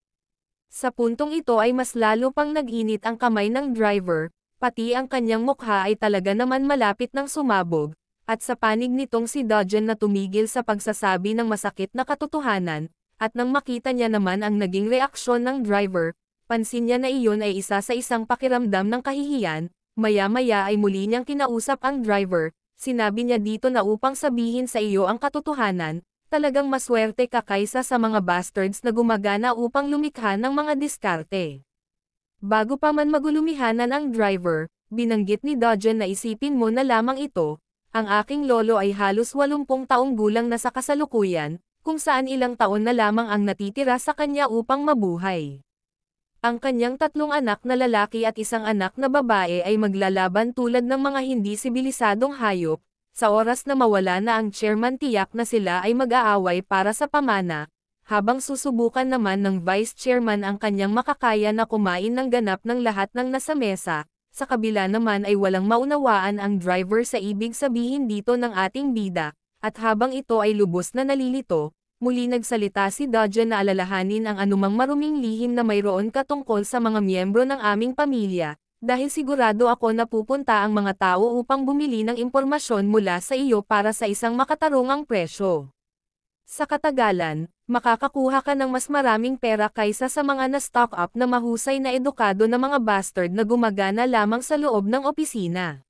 Sa puntong ito ay mas lalo pang nag-init ang kamay ng driver, pati ang kanyang mukha ay talaga naman malapit ng sumabog, at sa panig nitong si Dodgen na tumigil sa pagsasabi ng masakit na katotohanan, at nang makita niya naman ang naging reaksyon ng driver, pansin niya na iyon ay isa sa isang pakiramdam ng kahihiyan, maya-maya ay muli niyang kinausap ang driver, sinabi niya dito na upang sabihin sa iyo ang katotohanan, talagang maswerte ka kaysa sa mga bastards na gumagana upang lumikha ng mga diskarte. Bago pa man magulumihanan ang driver, binanggit ni Dodgen na isipin mo na lamang ito, ang aking lolo ay halos 80 taong gulang na sa kasalukuyan, kung saan ilang taon na lamang ang natitira sa kanya upang mabuhay. Ang kanyang 3 anak na lalaki at 1 anak na babae ay maglalaban tulad ng mga hindi sibilisadong hayop. Sa oras na mawala na ang chairman tiyak na sila ay mag-aaway para sa pamana, habang susubukan naman ng vice chairman ang kanyang makakaya na kumain ng ganap ng lahat ng nasa mesa, sa kabila naman ay walang maunawaan ang driver sa ibig sabihin dito ng ating bida, at habang ito ay lubos na nalilito, muli nagsalita si Dodgen na alalahanin ang anumang maruming lihim na mayroon katungkol sa mga miyembro ng aming pamilya. Dahil sigurado ako na pupunta ang mga tao upang bumili ng impormasyon mula sa iyo para sa isang makatarungang presyo. Sa katagalan, makakakuha ka ng mas maraming pera kaysa sa mga na-stock up na mahusay na edukado na mga bastard na gumagana lamang sa loob ng opisina.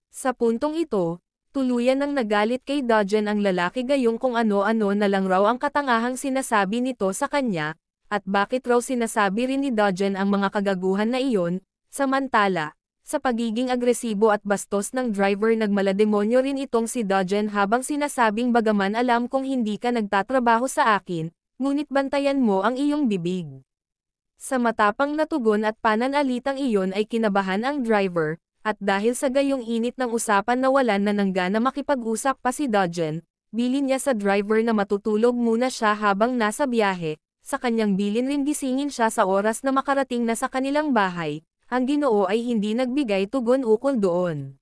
Sa puntong ito, tuluyan ng nagalit kay Dodgen ang lalaki gayong kung ano-ano na lang raw ang katangahang sinasabi nito sa kanya, at bakit raw sinasabi rin ni Dodgen ang mga kagaguhan na iyon. Samantala, Sa pagiging agresibo at bastos ng driver nagmalademonyo rin itong si Dojen habang sinasabing bagaman alam kong hindi ka nagtatrabaho sa akin, ngunit bantayan mo ang iyong bibig. Sa matapang na tugon at pananalitang iyon ay kinabahan ang driver, at dahil sa gayong init ng usapan nawalan na ng gana makipag-usap pa si Dojen, bilin niya sa driver na matutulog muna siya habang nasa biyahe, sa kanyang bilin rin gisingin siya sa oras na makarating na sa kanilang bahay. Ang Ginoo ay hindi nagbigay tugon ukol doon.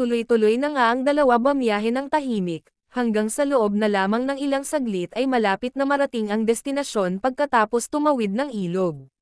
Tuloy-tuloy na nga ang dalawa bumiyahe ng tahimik, hanggang sa loob na lamang ng ilang saglit ay malapit na marating ang destinasyon pagkatapos tumawid ng ilog.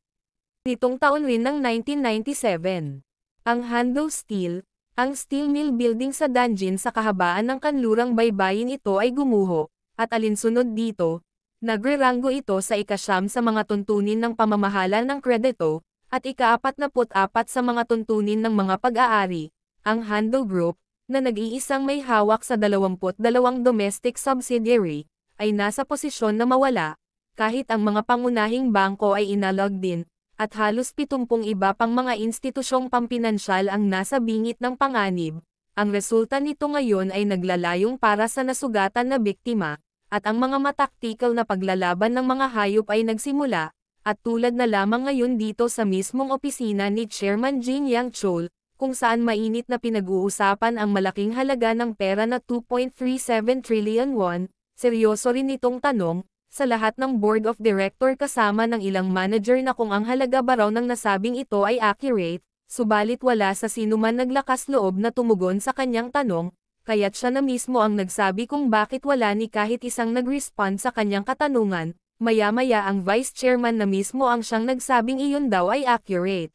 Nitong taon rin ng 1997, ang Hando Steel, ang steel mill building sa Danjin sa kahabaan ng kanlurang baybayin ito ay gumuho, at alinsunod dito, nagrerango ito sa ika-9 sa mga tuntunin ng pamamahala ng kredito, at ika-44 sa mga tuntunin ng mga pag-aari, ang Hando Group, na nag-iisang may hawak sa 22 domestic subsidiary, ay nasa posisyon na mawala, kahit ang mga pangunahing bangko ay inalog din, at halos 70 iba pang mga institusyong pampinansyal ang nasa bingit ng panganib. Ang resulta nito ngayon ay naglalayong para sa nasugatan na biktima, at ang mga mataktikal na paglalaban ng mga hayop ay nagsimula. At tulad na lamang ngayon dito sa mismong opisina ni Chairman Jin Yang Chol, kung saan mainit na pinag-uusapan ang malaking halaga ng pera na 2.37 trillion won, seryoso rin itong tanong, sa lahat ng board of director kasama ng ilang manager na kung ang halaga ba raw ng nasabing ito ay accurate, subalit wala sa sinuman naglakas loob na tumugon sa kanyang tanong, kaya't siya na mismo ang nagsabi kung bakit wala ni kahit isang nag-respond sa kanyang katanungan. Maya-maya ang vice chairman na mismo ang siyang nagsabing iyon daw ay accurate.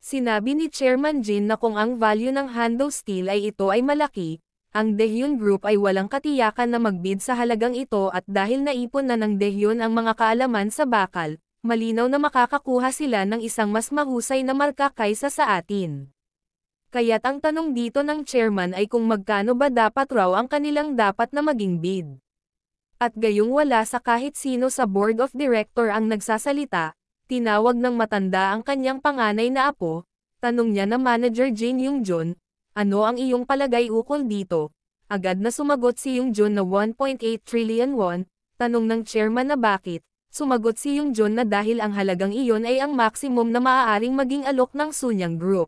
Sinabi ni Chairman Jin na kung ang value ng Hando Steel ay ito ay malaki, ang Daehyun Group ay walang katiyakan na magbid sa halagang ito at dahil naipon na ng Daehyun ang mga kaalaman sa bakal, malinaw na makakakuha sila ng isang mas mahusay na marka kaysa sa atin. Kaya't ang tanong dito ng chairman ay kung magkano ba dapat raw ang kanilang dapat na maging bid. At gayong wala sa kahit sino sa board of director ang nagsasalita, tinawag ng matanda ang kanyang panganay na apo, tanong niya na manager Jin Yung-jun, ano ang iyong palagay ukol dito? Agad na sumagot si Yung-jun na 1.8 trillion won, tanong ng chairman na bakit, sumagot si Yung-jun na dahil ang halagang iyon ay ang maximum na maaaring maging alok ng Sunyang Group.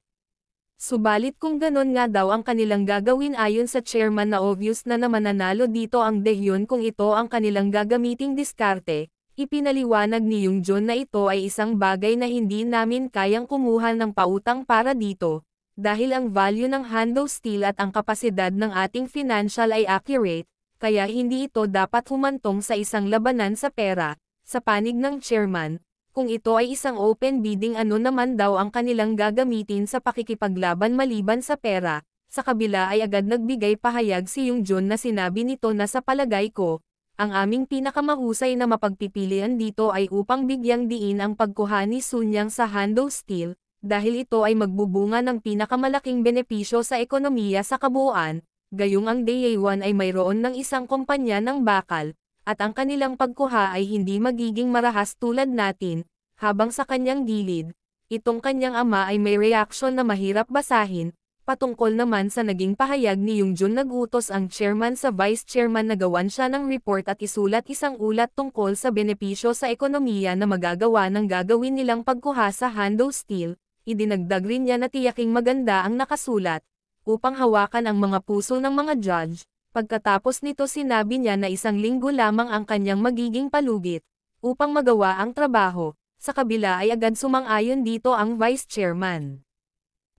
Subalit kung ganon nga daw ang kanilang gagawin ayon sa chairman na obvious na mananalo dito ang Daehyun kung ito ang kanilang gagamiting diskarte, ipinaliwanag ni Yung-jun na ito ay isang bagay na hindi namin kayang kumuha ng pautang para dito, dahil ang value ng Hando Steel at ang kapasidad ng ating financial ay accurate, kaya hindi ito dapat humantong sa isang labanan sa pera, sa panig ng chairman. Kung ito ay isang open bidding ano naman daw ang kanilang gagamitin sa pakikipaglaban maliban sa pera, sa kabila ay agad nagbigay pahayag si Yung-jun na sinabi nito na sa palagay ko, ang aming pinakamahusay na mapagpipilian dito ay upang bigyang diin ang pagkuha ni Sunyang sa Hando Steel, dahil ito ay magbubunga ng pinakamalaking benepisyo sa ekonomiya sa kabuuan, gayong ang Daehyun ay mayroon ng isang kumpanya ng bakal, at ang kanilang pagkuha ay hindi magiging marahas tulad natin, habang sa kanyang gilid, itong kanyang ama ay may reaksyon na mahirap basahin, patungkol naman sa naging pahayag ni Yung-jun nagutos ang chairman sa vice chairman na gawan siya ng report at isulat isang ulat tungkol sa benepisyo sa ekonomiya na magagawa ng gagawin nilang pagkuha sa Hando Steel, idinagdag rin niya na tiyaking maganda ang nakasulat, upang hawakan ang mga puso ng mga judge. Pagkatapos nito sinabi niya na 1 linggo lamang ang kanyang magiging palugit, upang magawa ang trabaho, sa kabila ay agad sumang-ayon dito ang vice chairman.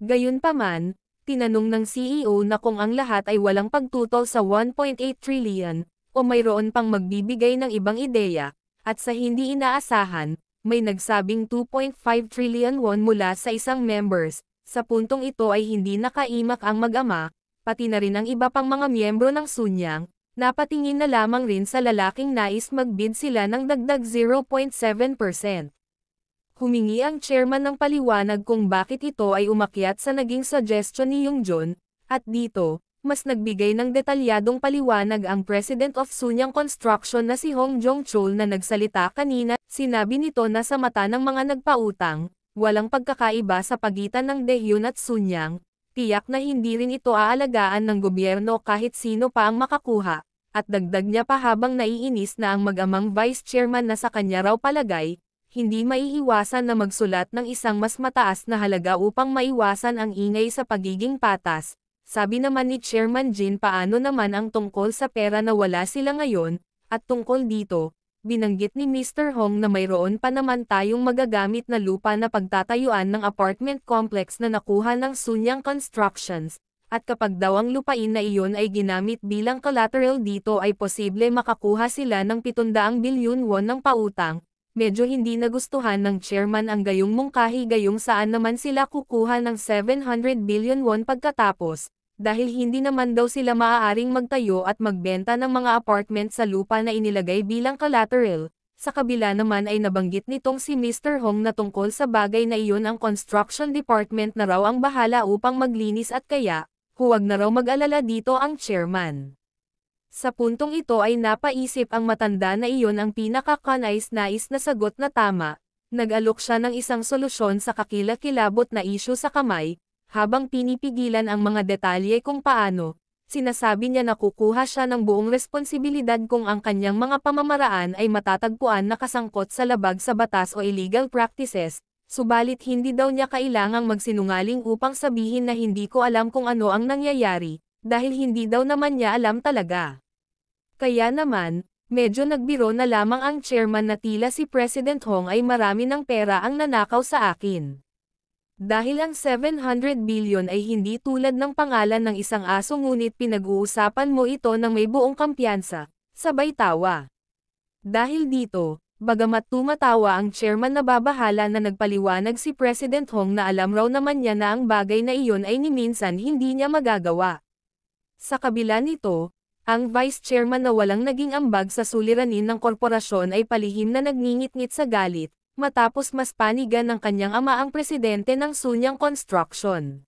Gayunpaman, tinanong ng CEO na kung ang lahat ay walang pagtutol sa 1.8 trillion, o mayroon pang magbibigay ng ibang ideya, at sa hindi inaasahan, may nagsabing 2.5 trillion won mula sa isang members, sa puntong ito ay hindi nakaimak ang mag-ama, pati na rin ang iba pang mga miyembro ng Sunyang, napatingin na lamang rin sa lalaking nais magbid sila ng dagdag 0.7%. Humingi ang chairman ng paliwanag kung bakit ito ay umakyat sa naging suggestion ni Yung-jun, at dito, mas nagbigay ng detalyadong paliwanag ang President of Sunyang Construction na si Hong Jong-chol na nagsalita kanina, sinabi nito na sa mata ng mga nagpautang, walang pagkakaiba sa pagitan ng Daehyun at Sunyang, tiyak na hindi rin ito aalagaan ng gobyerno kahit sino pa ang makakuha, at dagdag niya pa habang naiinis na ang mag-amang vice chairman na sa kanya raw palagay, hindi maiiwasan na magsulat ng isang mas mataas na halaga upang maiwasan ang ingay sa pagiging patas. Sabi naman ni Chairman Jin paano naman ang tungkol sa pera na wala sila ngayon, at tungkol dito, binanggit ni Mr. Hong na mayroon pa naman tayong magagamit na lupa na pagtatayuan ng apartment complex na nakuha ng Sunyang Constructions, at kapag daw ang lupain na iyon ay ginamit bilang collateral dito ay posible makakuha sila ng 700 bilyon won ng pautang. Medyo hindi nagustuhan ng chairman ang gayong mungkahi gayong saan naman sila kukuha ng 700 billion won pagkatapos, dahil hindi naman daw sila maaaring magtayo at magbenta ng mga apartment sa lupa na inilagay bilang collateral. Sa kabila naman ay nabanggit nitong si Mr. Hong na tungkol sa bagay na iyon ang construction department na raw ang bahala upang maglinis at kaya, huwag na raw mag-alala dito ang chairman. Sa puntong ito ay napaisip ang matanda na iyon ang pinaka-kanais-nais na sagot na tama, nag-alok siya ng isang solusyon sa kakilakilabot na isyu sa kamay, habang pinipigilan ang mga detalye kung paano, sinasabi niya na kukuha siya ng buong responsibilidad kung ang kanyang mga pamamaraan ay matatagpuan na kasangkot sa labag sa batas o illegal practices, subalit hindi daw niya kailangang magsinungaling upang sabihin na hindi ko alam kung ano ang nangyayari, dahil hindi daw naman niya alam talaga. Kaya naman, medyo nagbiro na lamang ang chairman na tila si President Hong ay marami ng pera ang nanakaw sa akin. Dahil ang 700 billion ay hindi tulad ng pangalan ng isang aso ngunit pinag-uusapan mo ito ng may buong kampiyansa, sabay tawa. Dahil dito, bagamat tumatawa ang chairman na babahala na nagpaliwanag si President Hong na alam raw naman niya na ang bagay na iyon ay ni minsan hindi niya magagawa. Sa kabila nito, ang vice chairman na walang naging ambag sa suliranin ng korporasyon ay palihim na nagngingit-ngit sa galit, matapos mas panigan ng kanyang ama ang presidente ng Sunyang Construction.